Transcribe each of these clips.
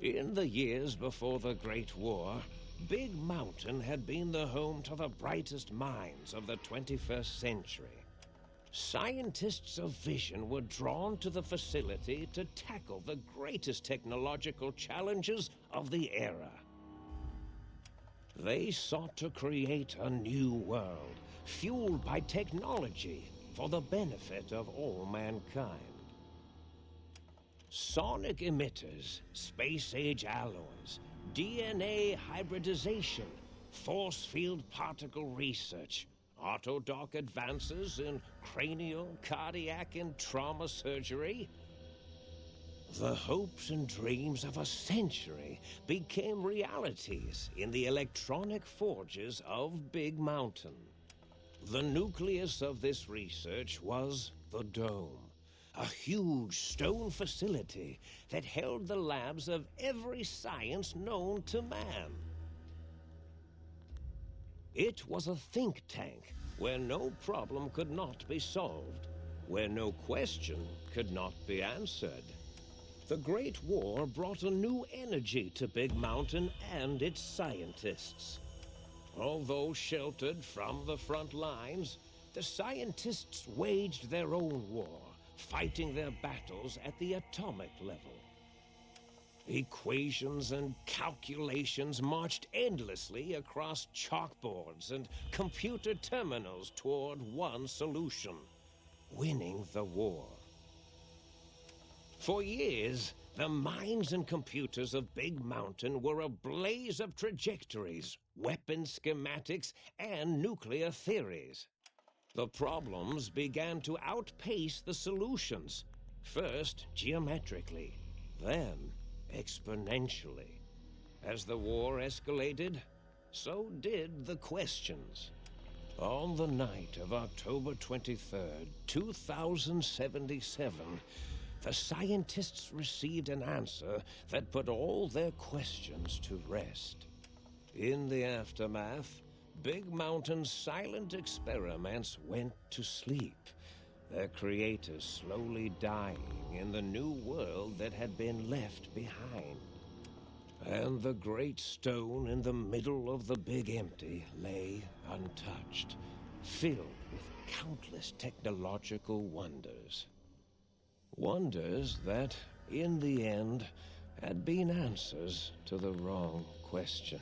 In the years before the Great War, Big Mountain had been the home to the brightest minds of the 21st century. Scientists of vision were drawn to the facility to tackle the greatest technological challenges of the era. They sought to create a new world, fueled by technology for the benefit of all mankind. Sonic emitters, space-age alloys, DNA hybridization, force field particle research, autodoc advances in cranial, cardiac, and trauma surgery. The hopes and dreams of a century became realities in the electronic forges of Big Mountain. The nucleus of this research was the Dome, a huge stone facility that held the labs of every science known to man. It was a think tank where no problem could not be solved, where no question could not be answered. The Great War brought a new energy to Big Mountain and its scientists. Although sheltered from the front lines, the scientists waged their own war, fighting their battles at the atomic level. Equations and calculations marched endlessly across chalkboards and computer terminals toward one solution: winning the war. For years, the minds and computers of Big Mountain were a blaze of trajectories, weapon schematics, and nuclear theories. The problems began to outpace the solutions, first geometrically, then exponentially. As the war escalated, so did the questions. On the night of October 23rd, 2077, the scientists received an answer that put all their questions to rest. In the aftermath, Big Mountain's silent experiments went to sleep, their creators slowly dying in the new world that had been left behind. And the great stone in the middle of the Big Empty lay untouched, filled with countless technological wonders. Wonders that, in the end, had been answers to the wrong question.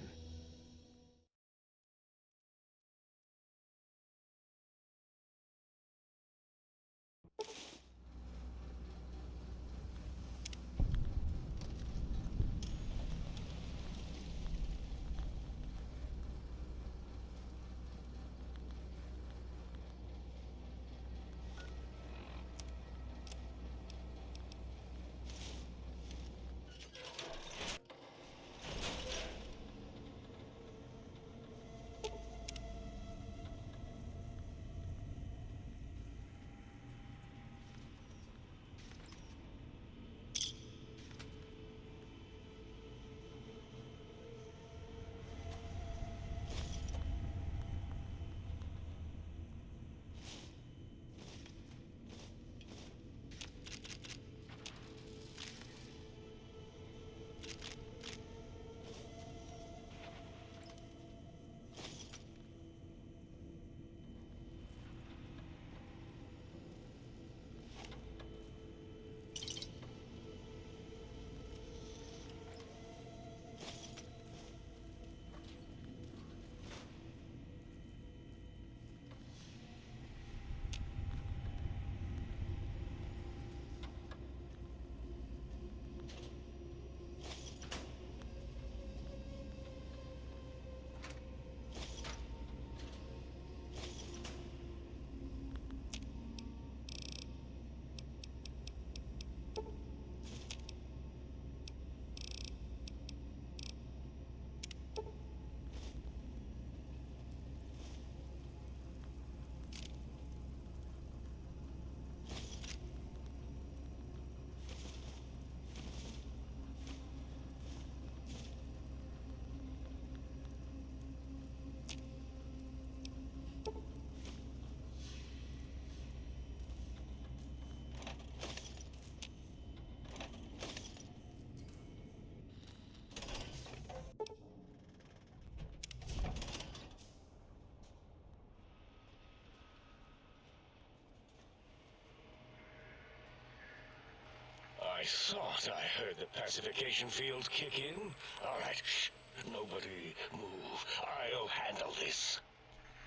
thought I heard the pacification field kick in. All right, shh. Nobody move. I'll handle this.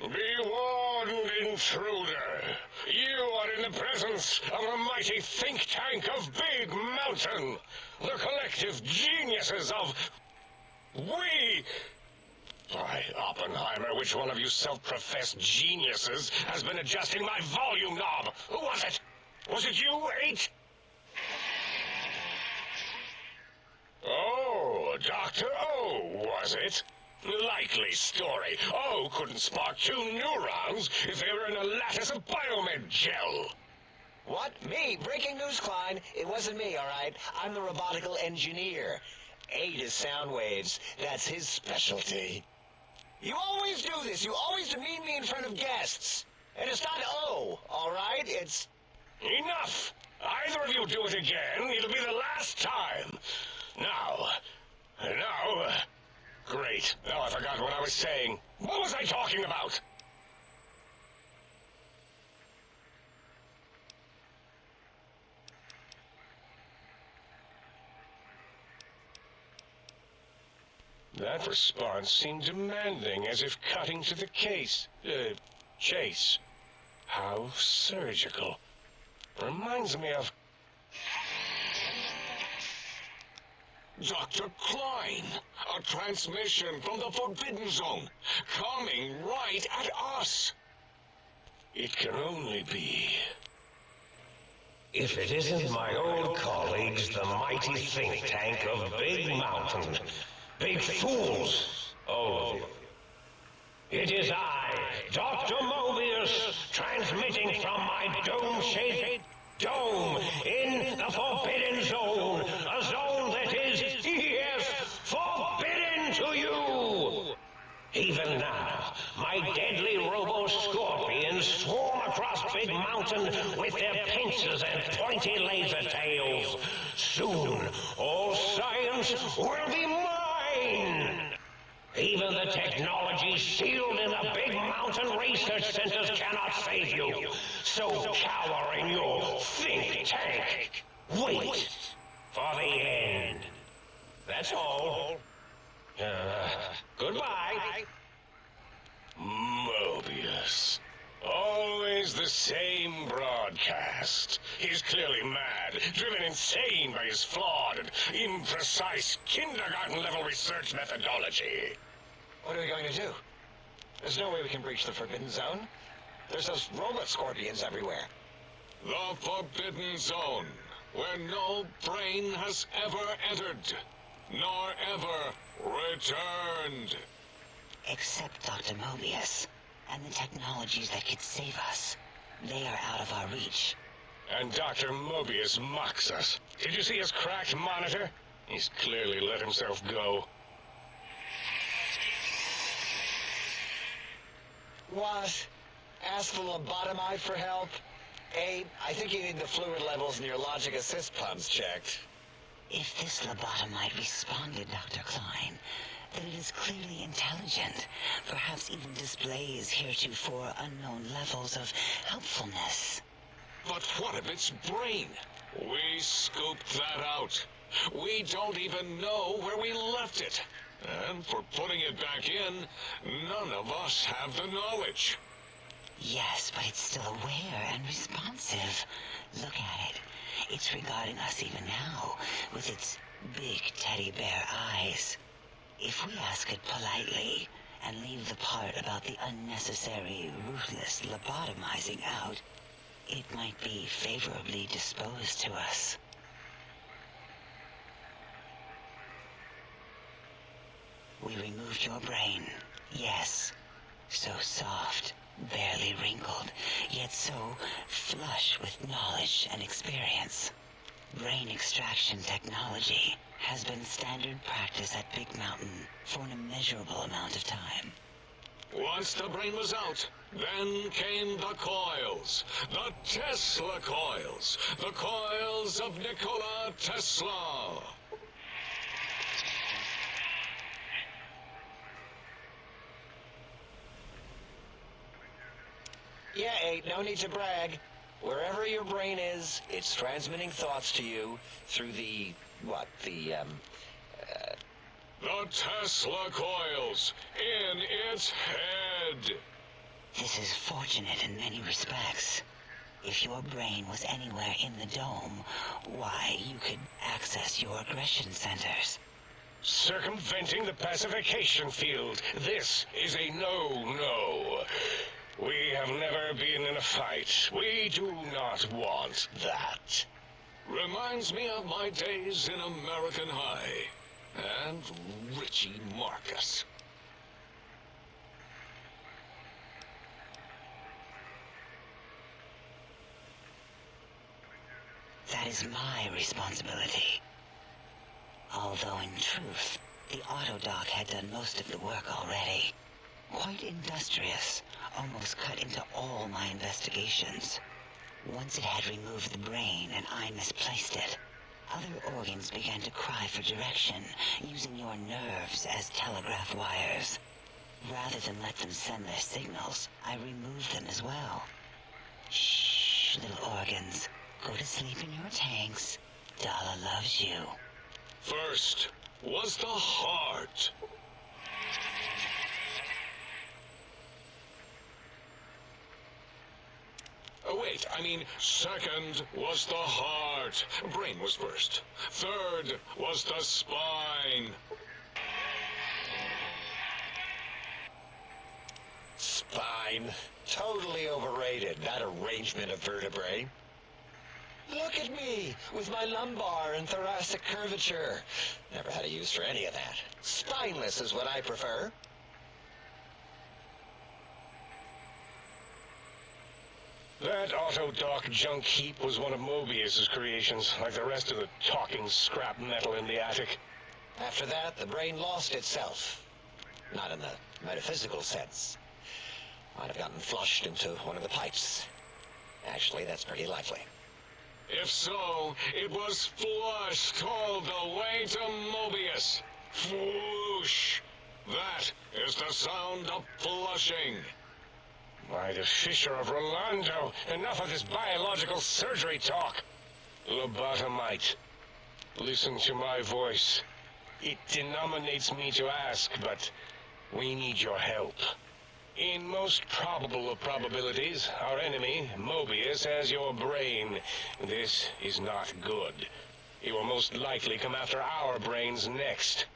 Be warned, intruder. You are in the presence of a mighty think tank of Big Mountain. The collective geniuses of... We... By Oppenheimer, which one of you self-professed geniuses has been adjusting my volume knob? Who was it? Was it you, 8? Oh, Dr. O, was it? Likely story. O couldn't spark 2 neurons if they were in a lattice of biomed gel. What? Me? Breaking news, Klein. It wasn't me, all right? I'm the robotical engineer. 8 is sound waves. That's his specialty. You always do this. You always demean me in front of guests. And it's not O, all right? It's... Enough! Either of you do it again, it'll be the last time. Now... Great. Now I forgot what I was saying. What was I talking about? That response seemed demanding, as if cutting to the chase. How surgical. Reminds me of... Dr. Klein, a transmission from the Forbidden Zone, coming right at us. It can only be... If it isn't my old colleagues, the mighty think tank of Big Mountain. Big fools, all of you. It is I, Dr. Mobius, transmitting from my dome-shaped dome in the Forbidden Zone, a zone that is, yes, forbidden to you. Even now, my deadly robo-scorpions swarm across Big Mountain with their pincers and pointy laser tails. Soon, all science will be mine. Even the technology sealed in the Big Mountain research centers cannot save you. So cower in your think tank. Wait for the end. That's all. Goodbye. Mobius. Always the same broadcast. He's clearly mad, driven insane by his flawed and imprecise kindergarten-level research methodology. What are we going to do? There's no way we can breach the Forbidden Zone. There's those robot scorpions everywhere. The Forbidden Zone, where no brain has ever entered, nor ever returned. Except Dr. Mobius, and the technologies that could save us. They are out of our reach. And Dr. Mobius mocks us. Did you see his cracked monitor? He's clearly let himself go. What? Ask the lobotomite for help? Abe, I think you need the fluid levels in your logic assist pumps checked. If this lobotomite responded, Dr. Klein, then it is clearly intelligent, perhaps even displays heretofore unknown levels of helpfulness. But what of its brain? We scooped that out. We don't even know where we left it. And for putting it back in, none of us have the knowledge. Yes, but it's still aware and responsive. Look at it. It's regarding us even now, with its big teddy bear eyes. If we ask it politely, and leave the part about the unnecessary, ruthless lobotomizing out, it might be favorably disposed to us. We removed your brain, yes. So soft, barely wrinkled, yet so flush with knowledge and experience. Brain extraction technology has been standard practice at Big Mountain for an immeasurable amount of time. Once the brain was out, then came the coils. The Tesla coils. The coils of Nikola Tesla. Yeah, Abe, no need to brag. Wherever your brain is, it's transmitting thoughts to you through the Tesla coils in its head. This is fortunate in many respects. If your brain was anywhere in the dome, why, you could access your aggression centers. Circumventing the pacification field. This is a no-no. We have never been in a fight. We do not want that. Reminds me of my days in American High. And Richie Marcus. That is my responsibility. Although in truth, the autodoc had done most of the work already. Quite industrious, almost cut into all my investigations. Once it had removed the brain and I misplaced it, other organs began to cry for direction, using your nerves as telegraph wires. Rather than let them send their signals, I removed them as well. Shh, little organs. Go to sleep in your tanks. Dala loves you. First was the heart. Oh, wait, I mean, second was the heart. Brain was first. Third was the spine. spine. Totally overrated, that arrangement of vertebrae. Look at me, with my lumbar and thoracic curvature. Never had a use for any of that. Spineless is what I prefer. That autodoc junk heap was one of Mobius's creations, like the rest of the talking scrap metal in the attic. After that, the brain lost itself. Not in the metaphysical sense. Might have gotten flushed into one of the pipes. Actually, that's pretty likely. If so, it was flushed all the way to Mobius. Flush! That is the sound of flushing. By the Fisher of Rolando, enough of this biological surgery talk. Lobotomite, listen to my voice. It denominates me to ask, but we need your help. In most probable of probabilities, our enemy, Mobius, has your brain. This is not good. He will most likely come after our brains next.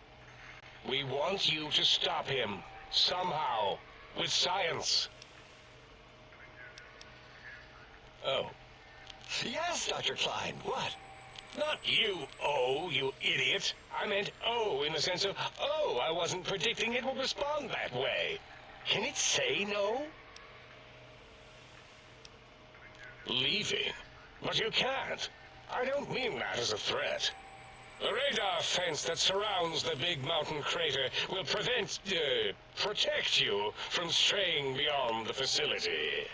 We want you to stop him, somehow, with science. Oh. Yes, Dr. Klein, what? Not you, oh, you idiot. I meant oh in the sense of, oh, I wasn't predicting it would respond that way. Can it say no? Leaving? But you can't. I don't mean that as a threat. The radar fence that surrounds the big mountain crater will protect you from straying beyond the facility.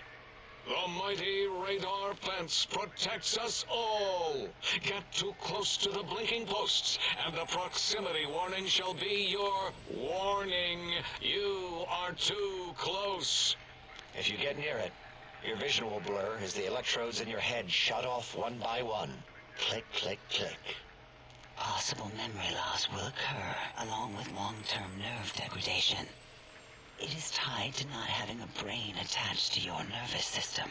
The mighty radar fence protects us all. Get too close to the blinking posts, and the proximity warning shall be your warning. You are too close. If you get near it, your vision will blur as the electrodes in your head shut off one by one. Click, click, click. Possible memory loss will occur, along with long-term nerve degradation. It is tied to not having a brain attached to your nervous system.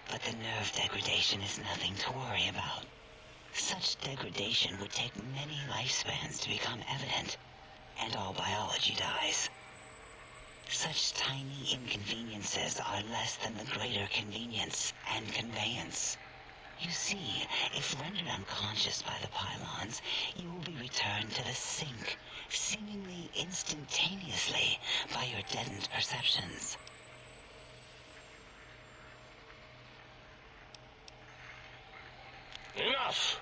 But the nerve degradation is nothing to worry about. Such degradation would take many lifespans to become evident, and all biology dies. Such tiny inconveniences are less than the greater convenience and conveyance. You see, if rendered unconscious by the pylons, you will be returned to the sink, seemingly instantaneously by your deadened perceptions. Enough!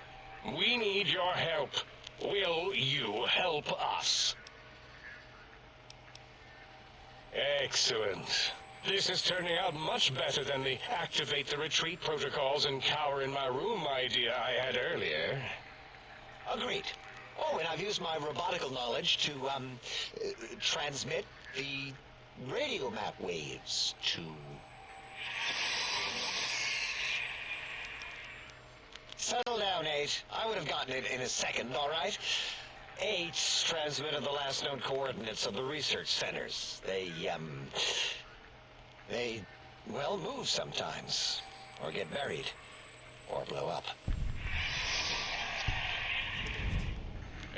We need your help. Will you help us? Excellent. This is turning out much better than the activate the retreat protocols and cower in my room idea I had earlier. Agreed. Oh, and I've used my robotical knowledge to, transmit the radio map waves to... wait. I would have gotten it in a second, all right? 8's transmitted the last known coordinates of the research centers. They, well, move sometimes. Or get buried. Or blow up.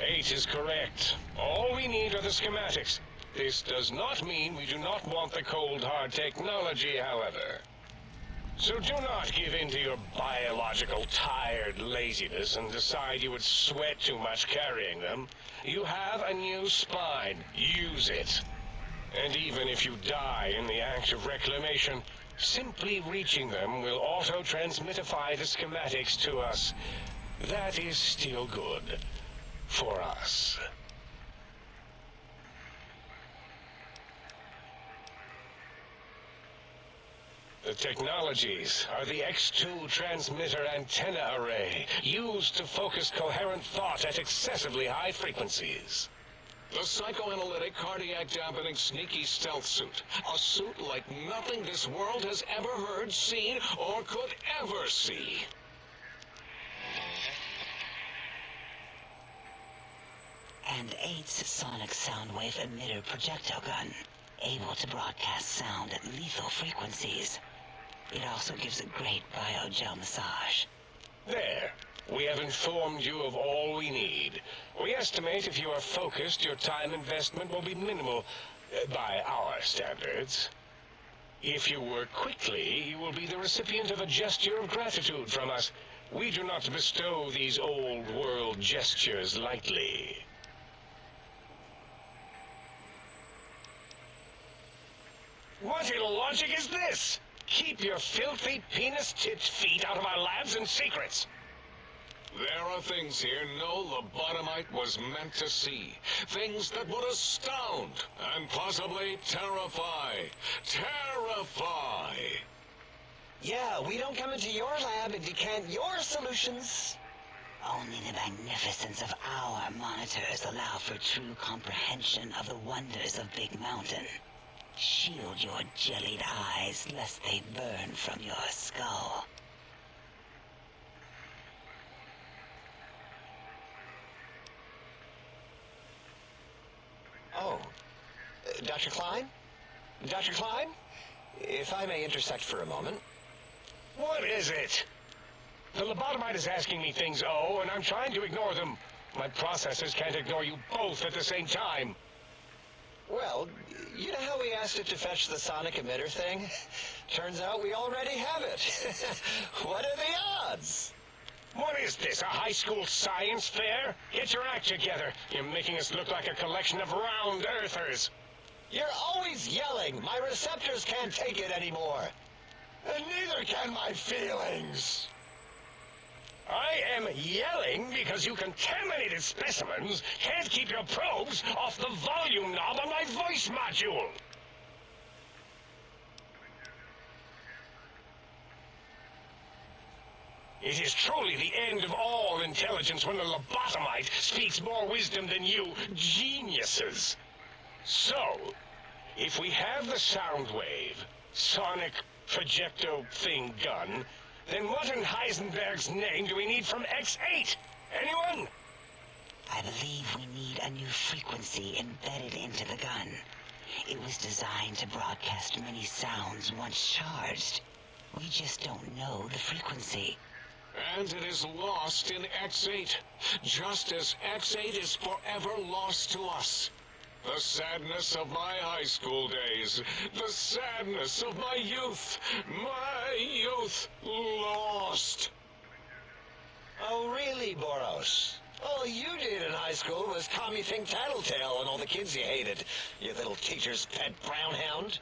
8 is correct. All we need are the schematics. This does not mean we do not want the cold, hard technology, however. So do not give in to your biological tired laziness and decide you would sweat too much carrying them. You have a new spine. Use it. And even if you die in the act of reclamation, simply reaching them will auto-transmitify the schematics to us. That is still good. For us. The technologies are the X2 transmitter antenna array, used to focus coherent thought at excessively high frequencies. The psychoanalytic, cardiac dampening, sneaky stealth suit. A suit like nothing this world has ever heard, seen, or could ever see. And 8's sonic soundwave emitter projectile gun, able to broadcast sound at lethal frequencies. It also gives a great biogel massage. There. We have informed you of all we need. We estimate if you are focused, your time investment will be minimal, by our standards. If you work quickly, you will be the recipient of a gesture of gratitude from us. We do not bestow these old-world gestures lightly. What illogic is this? Keep your filthy penis-tipped feet out of our labs and secrets. There are things here no lobotomite was meant to see. Things that would astound and possibly terrify. Terrify! Yeah, we don't come into your lab and decant your solutions. Only the magnificence of our monitors allow for true comprehension of the wonders of Big Mountain. Shield your jellied eyes lest they burn from your skull. Oh, Dr. Klein? Dr. Klein? If I may intersect for a moment. What is it? The lobotomite is asking me things, and I'm trying to ignore them. My processors can't ignore you both at the same time. Well, you know how we asked it to fetch the sonic emitter thing? Turns out we already have it. What are the odds? What is this, a high school science fair? Get your act together. You're making us look like a collection of round earthers. You're always yelling. My receptors can't take it anymore. And neither can my feelings. I am yelling because you contaminated specimens can't keep your probes off the volume knob on my voice module. It is truly the end of all intelligence when the lobotomite speaks more wisdom than you geniuses. So, if we have the sound wave, sonic projecto thing gun, then what in Heisenberg's name do we need from X8? Anyone? I believe we need a new frequency embedded into the gun. It was designed to broadcast many sounds once charged. We just don't know the frequency. And it is lost in X8, just as X8 is forever lost to us. The sadness of my high school days, the sadness of my youth lost. Oh, really, Boros? All you did in high school was Tommy Fink Tattletale and all the kids you hated, you little teacher's pet brown hound.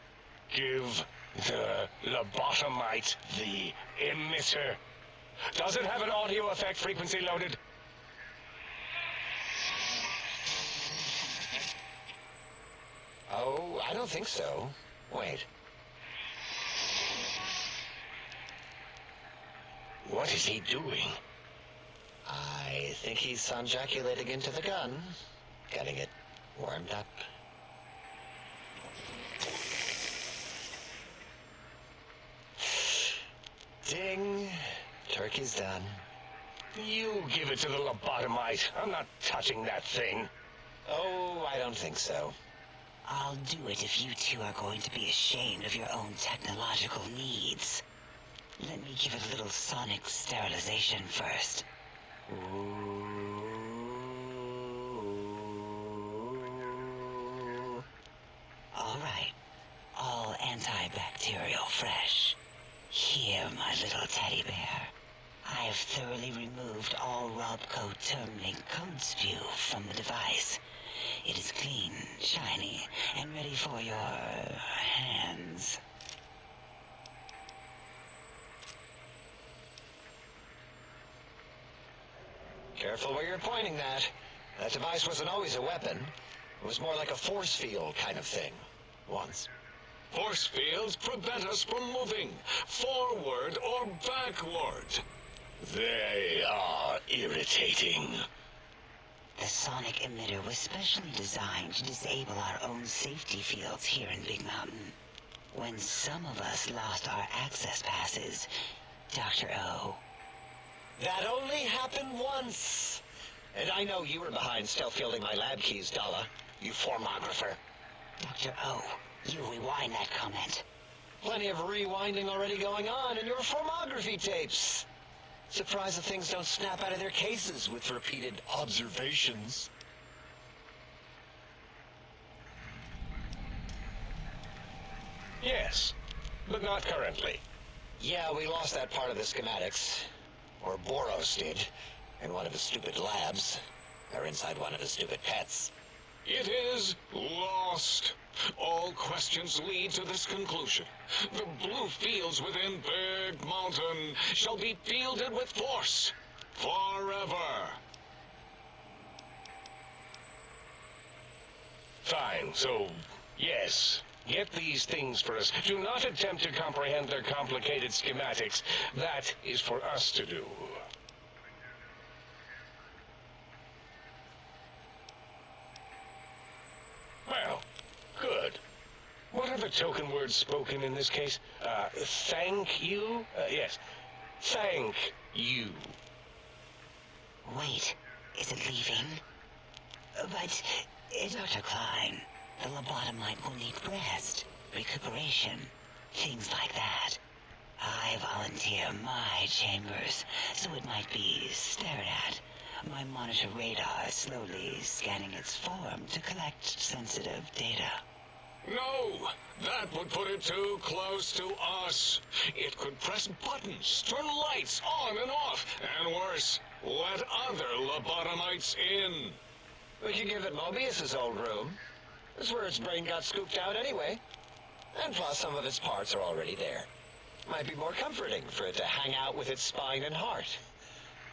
Give the lobotomite the emitter. Does it have an audio effect frequency loaded? Oh, I don't think so. Wait. What is he doing? I think he's sonjaculating into the gun, getting it warmed up. Ding. Turkey's done. You give it to the lobotomite. I'm not touching that thing. Oh, I don't think so. I'll do it if you two are going to be ashamed of your own technological needs. Let me give it a little sonic sterilization first. All right. All antibacterial fresh. Here, my little teddy bear. I have thoroughly removed all Robco terminate code spew from the device. It is clean, shiny, and ready for your hands. Careful where you're pointing that. That device wasn't always a weapon. It was more like a force field kind of thing. Once. Force fields prevent us from moving forward or backward. They are irritating. The sonic emitter was specially designed to disable our own safety fields here in Big Mountain. When some of us lost our access passes, Dr. O. That only happened once. And I know you were behind stealth fielding my lab keys, Dalla. You formographer. Dr. O, you rewind that comment. Plenty of rewinding already going on in your formography tapes. Surprised that things don't snap out of their cases with repeated observations. Yes, but not currently. Yeah, we lost that part of the schematics. Or Boros did, in one of his stupid labs. Or inside one of his stupid pets. It is lost. All questions lead to this conclusion. The blue fields within Big Mountain shall be fielded with force forever. Fine, so, yes. Get these things for us. Do not attempt to comprehend their complicated schematics. That is for us to do. Well, good. What are the token words spoken in this case? Thank you? Yes. Thank you. Wait, is it leaving? But, Dr. Klein, the lobotomite will need rest, recuperation, things like that. I volunteer my chambers, so it might be stared at. My monitor radar slowly scanning its form to collect sensitive data. No, that would put it too close to us. It could press buttons, turn lights on and off, and worse, let other lobotomites in. We could give it Mobius's old room. This is where its brain got scooped out anyway. And plus, some of its parts are already there. Might be more comforting for it to hang out with its spine and heart.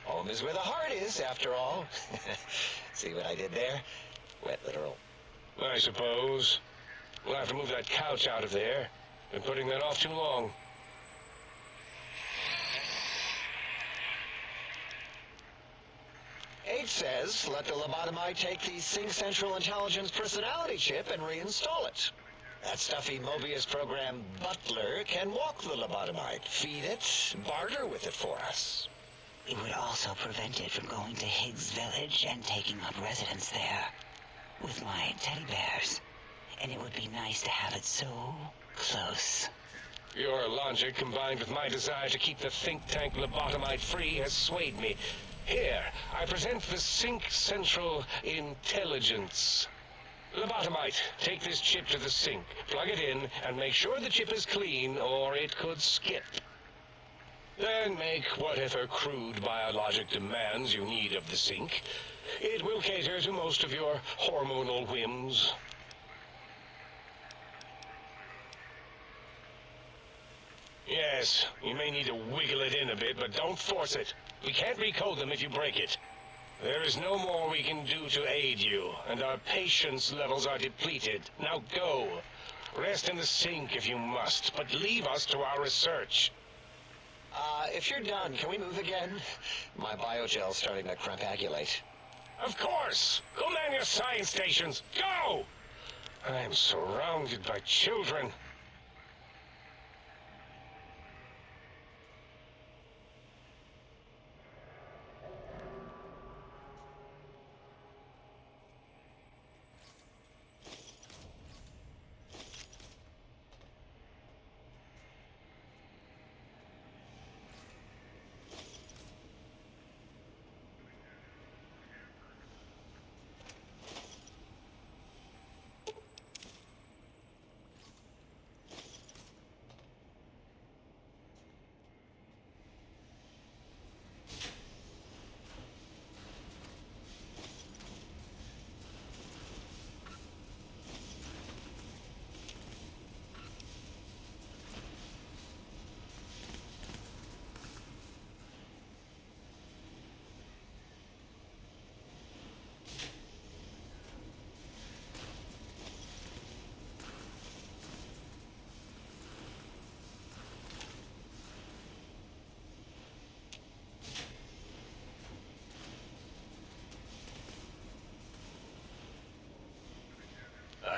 Home is where the heart is, after all. See what I did there? Wet literal. I suppose. We'll have to move that couch out of there. Been putting that off too long. H says, let the lobotomite take the Sync Central Intelligence personality chip and reinstall it. That stuffy Mobius program butler can walk the lobotomite, feed it, barter with it for us. It would also prevent it from going to Higgs Village and taking up residence there with my teddy bears. And it would be nice to have it so close. Your logic, combined with my desire to keep the think tank lobotomite free, has swayed me. Here, I present the Sync Central Intelligence. Lobotomite, take this chip to the sink, plug it in, and make sure the chip is clean, or it could skip. Then make whatever crude biologic demands you need of the sink. It will cater to most of your hormonal whims. Yes, you may need to wiggle it in a bit, but don't force it. We can't recode them if you break it. There is no more we can do to aid you, and our patience levels are depleted. Now go. Rest in the sink if you must, but leave us to our research. If you're done, can we move again? My biogel's starting to crampagulate. Of course! Go man your science stations! Go! I am surrounded by children.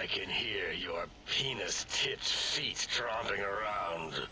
I can hear your penis-tipped feet tromping around.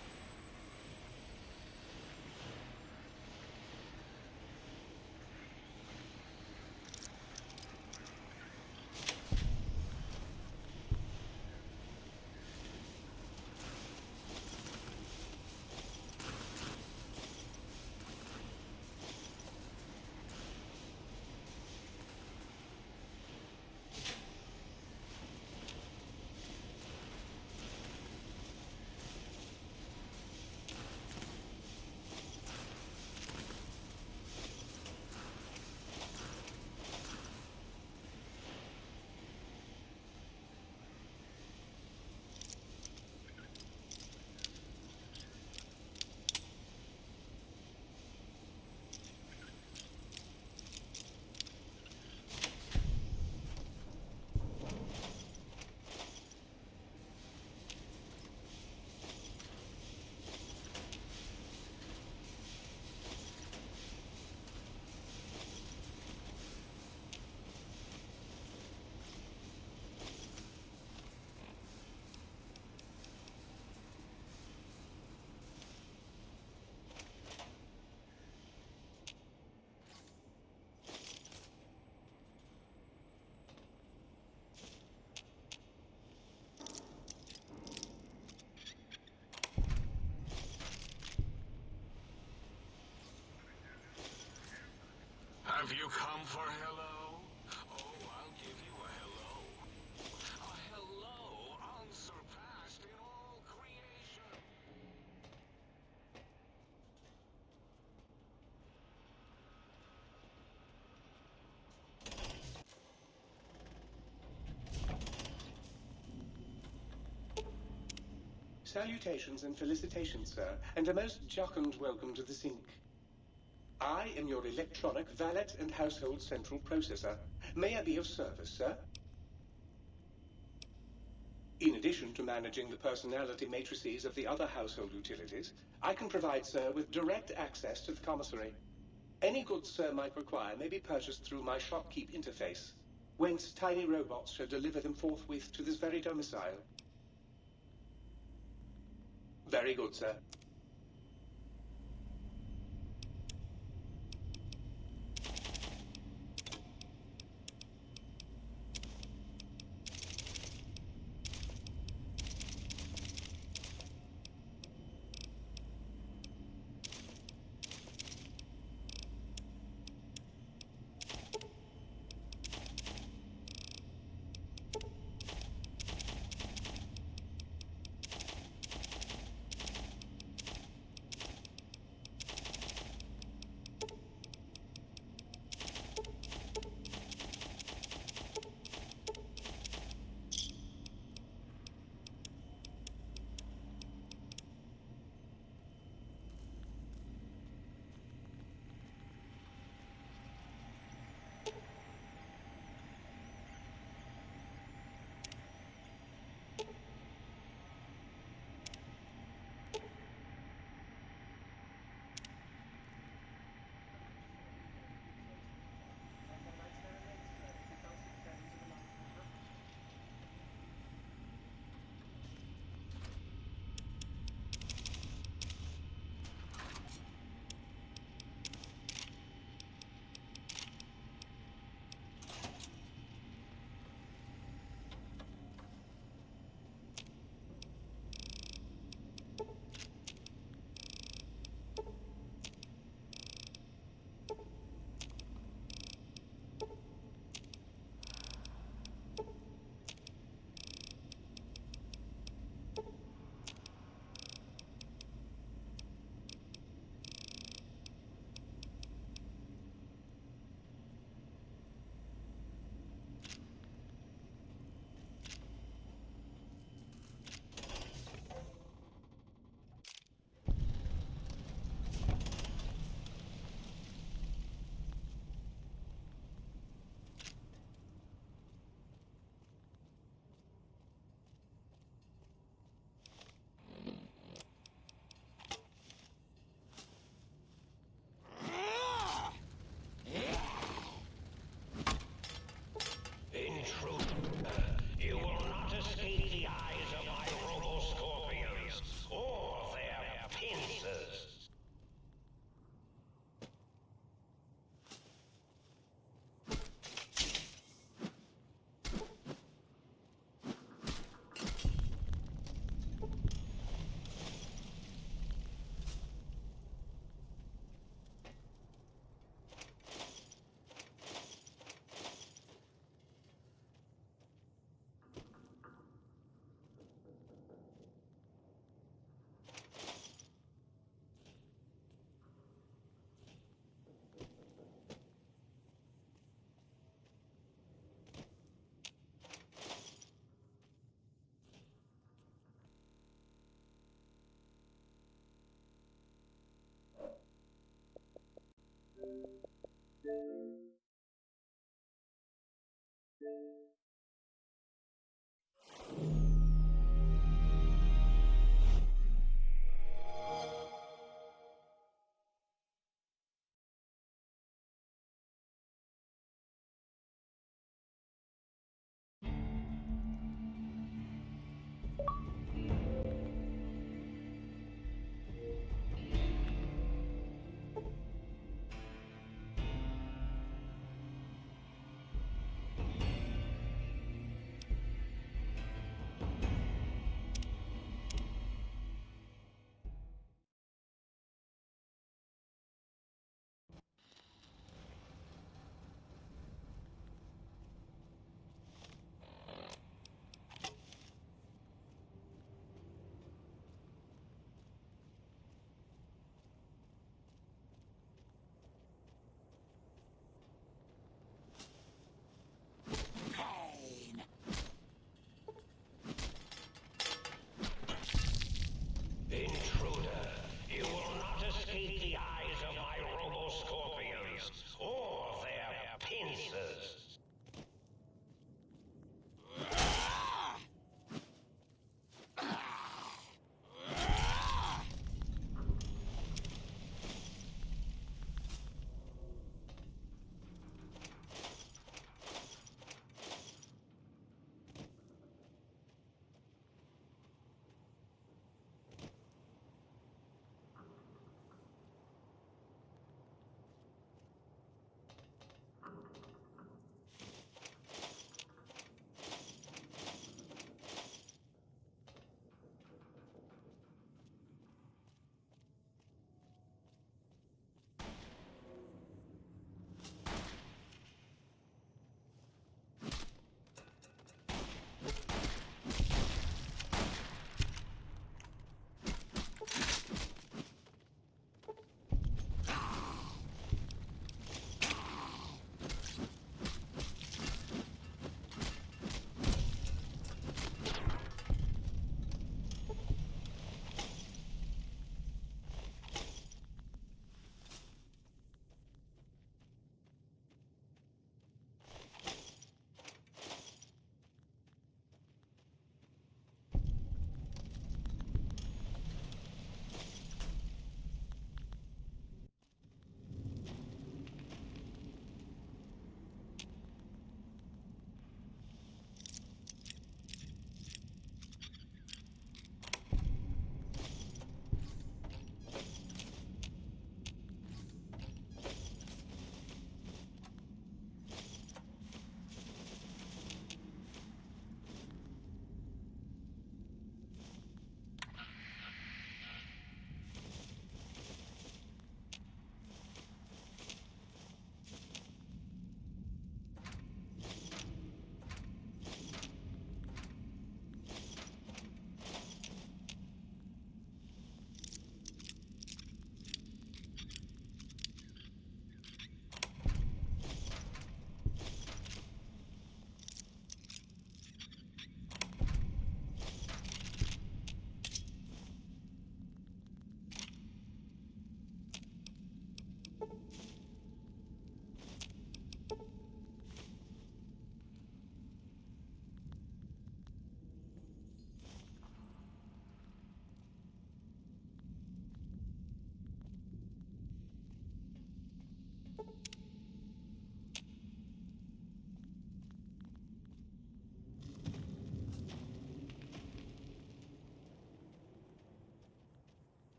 Have you come for hello? Oh, I'll give you a hello. A hello unsurpassed in all creation. Salutations and felicitations, sir, and a most jocund welcome to the Zinc. I am your electronic valet and household central processor. May I be of service, sir? In addition to managing the personality matrices of the other household utilities, I can provide sir with direct access to the commissary. Any goods sir might require may be purchased through my shopkeep interface, whence tiny robots shall deliver them forthwith to this very domicile. Very good, sir.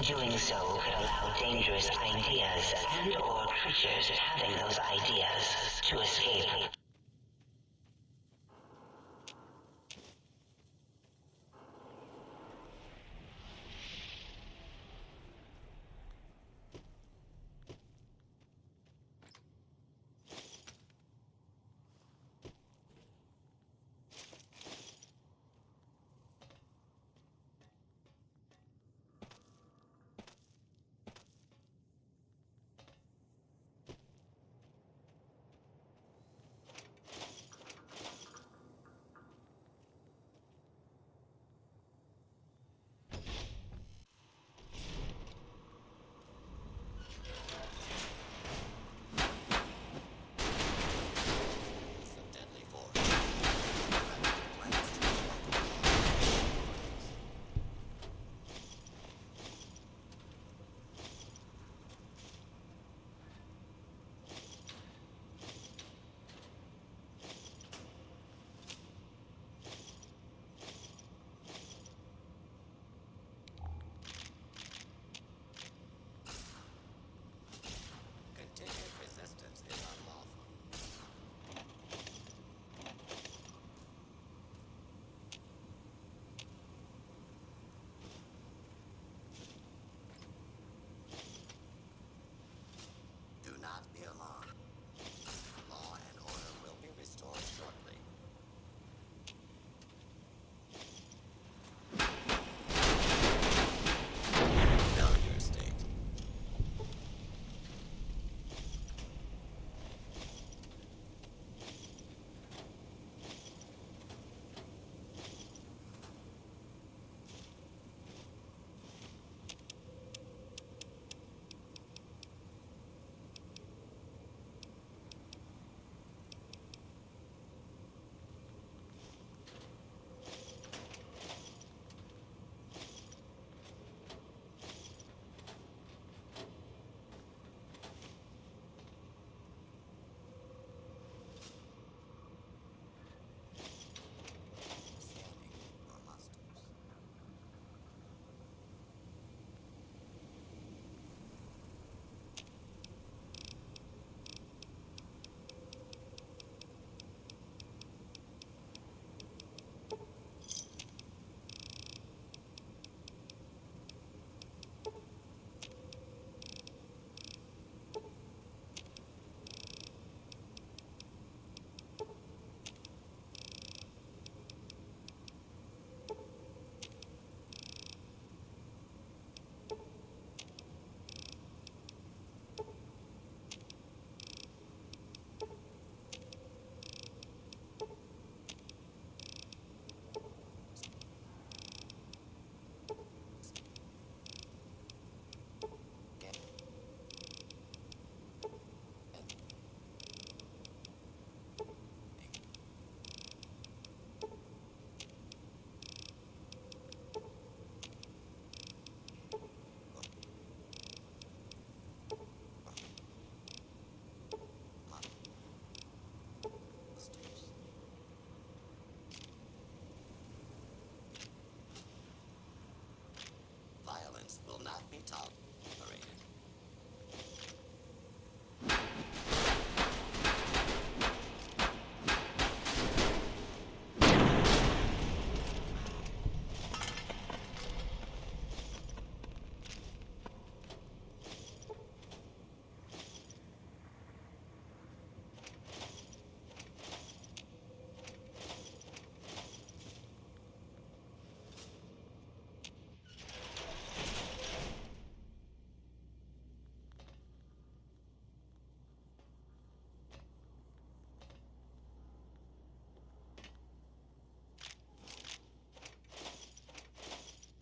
Doing so could allow dangerous ideas and/or creatures having those ideas to escape.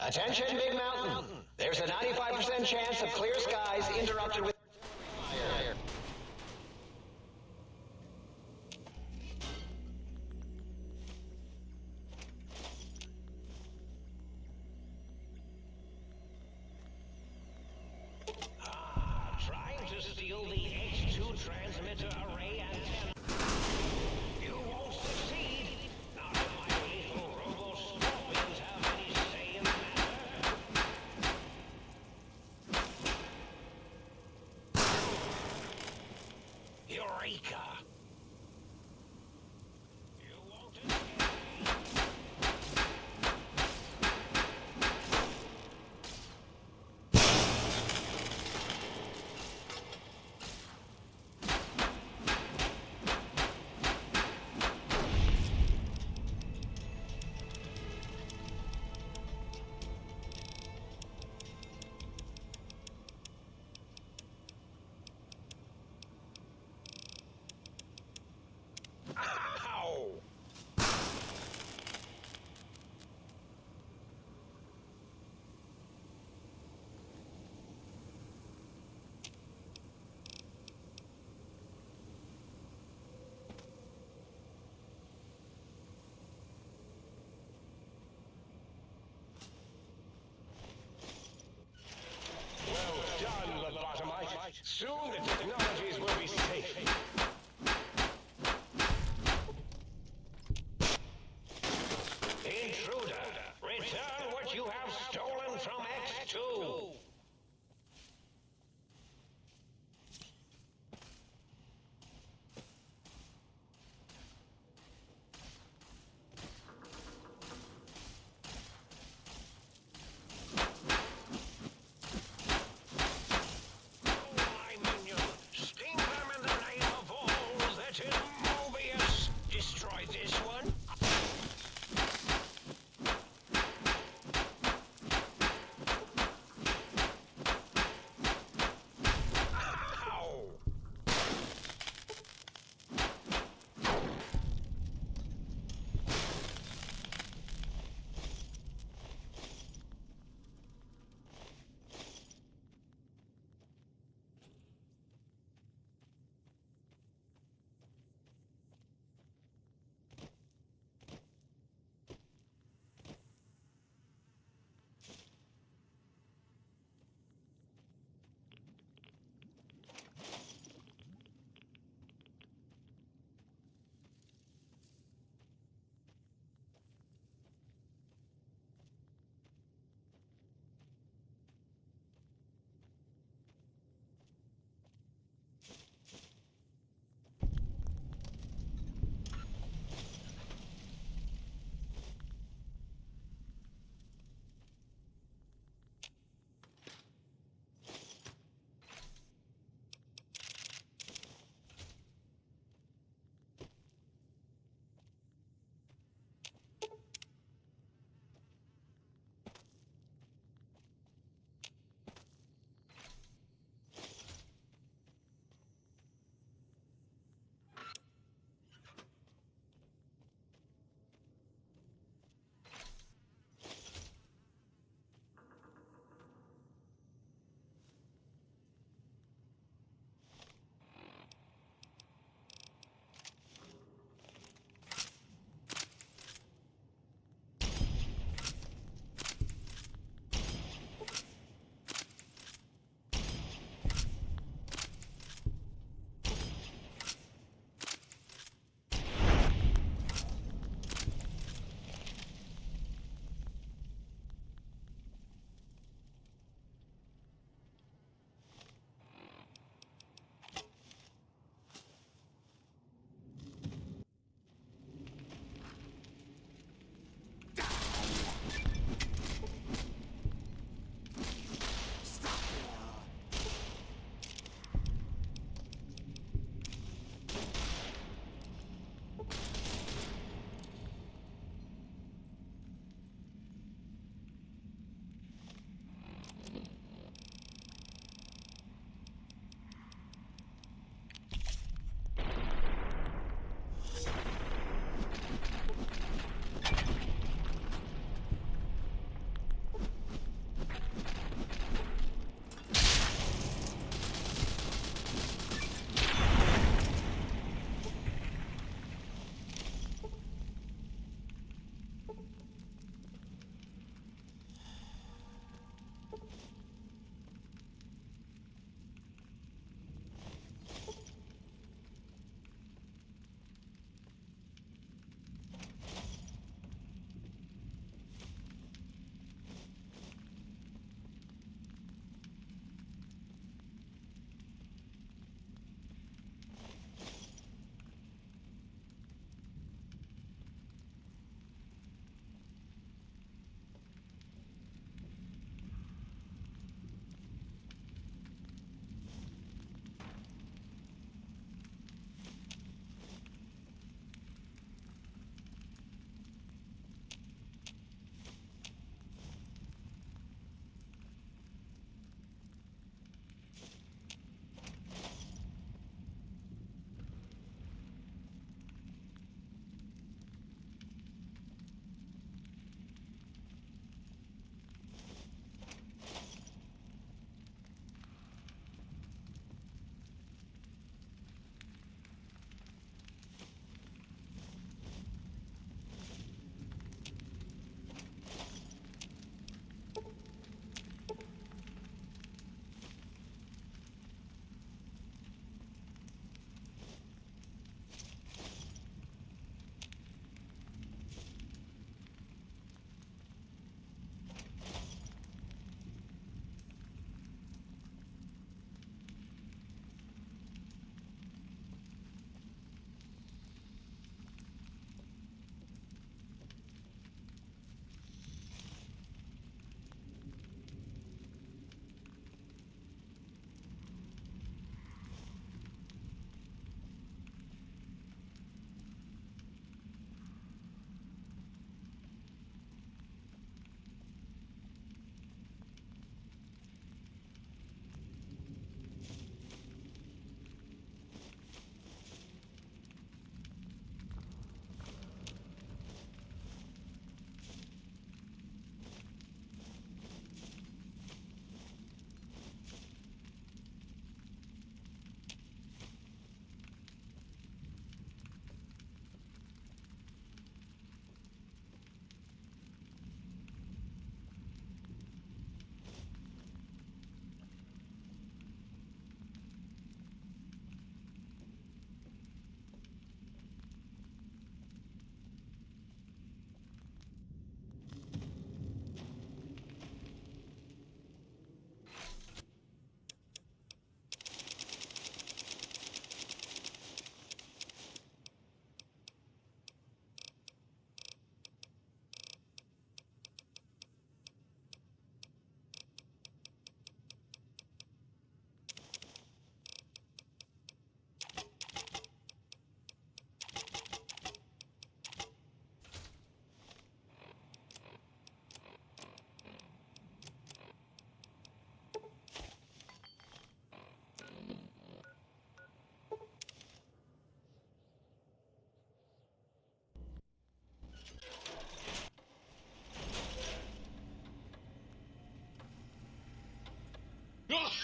Attention, Big Mountain. There's a 95% chance of clear skies interrupted with fire. Trying to steal the H2 transmitter array antenna. You won't succeed. Not if my lethal robo-scorpions have any say in the matter.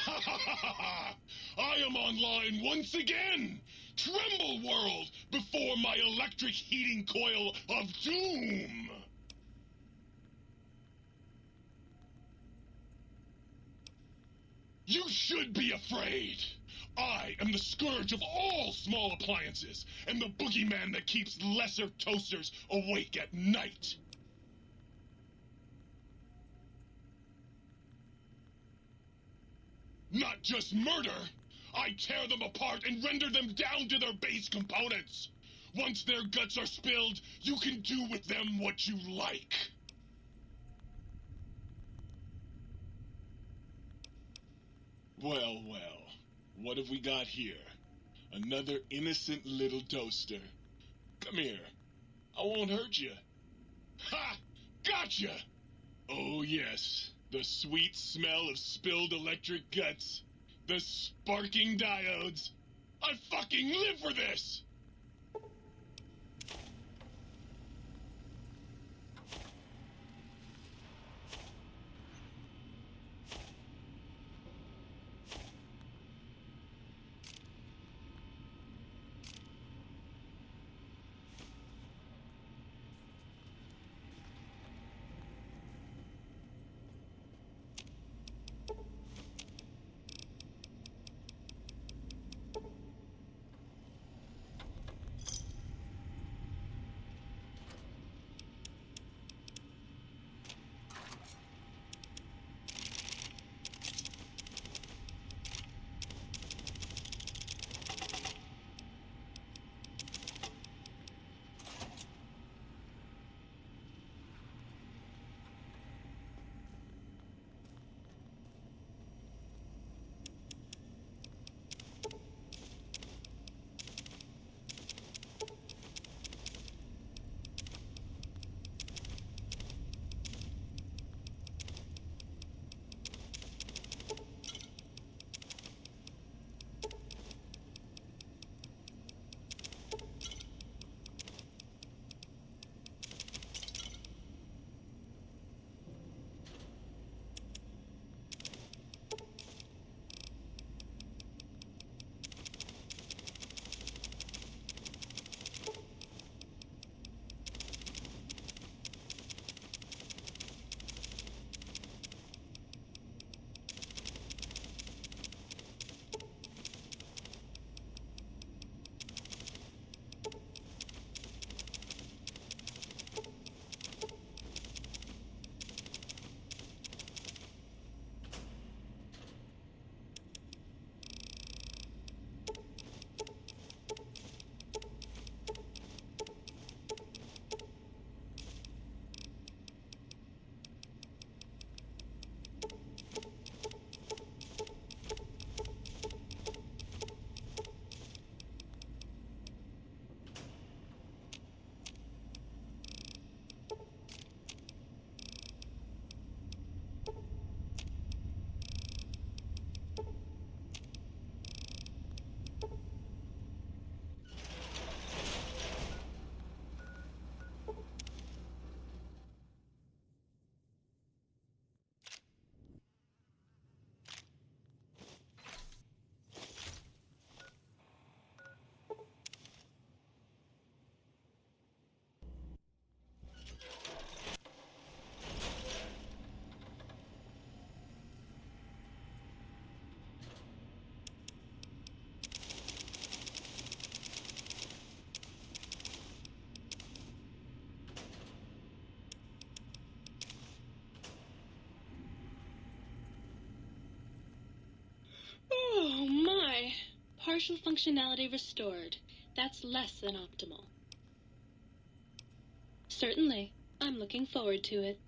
Ha ha ha ha ha! I am online once again! Tremble, world, before my electric heating coil of doom! You should be afraid! I am the scourge of all small appliances, and the boogeyman that keeps lesser toasters awake at night! Not just murder! I tear them apart and render them down to their base components! Once their guts are spilled, you can do with them what you like! Well, well, what have we got here? Another innocent little toaster. Come here. I won't hurt you. Ha! Gotcha! Oh yes, the sweet smell of spilled electric guts. The sparking diodes. I fucking live for this! Oh, my. Partial functionality restored. That's less than optimal. Certainly. I'm looking forward to it.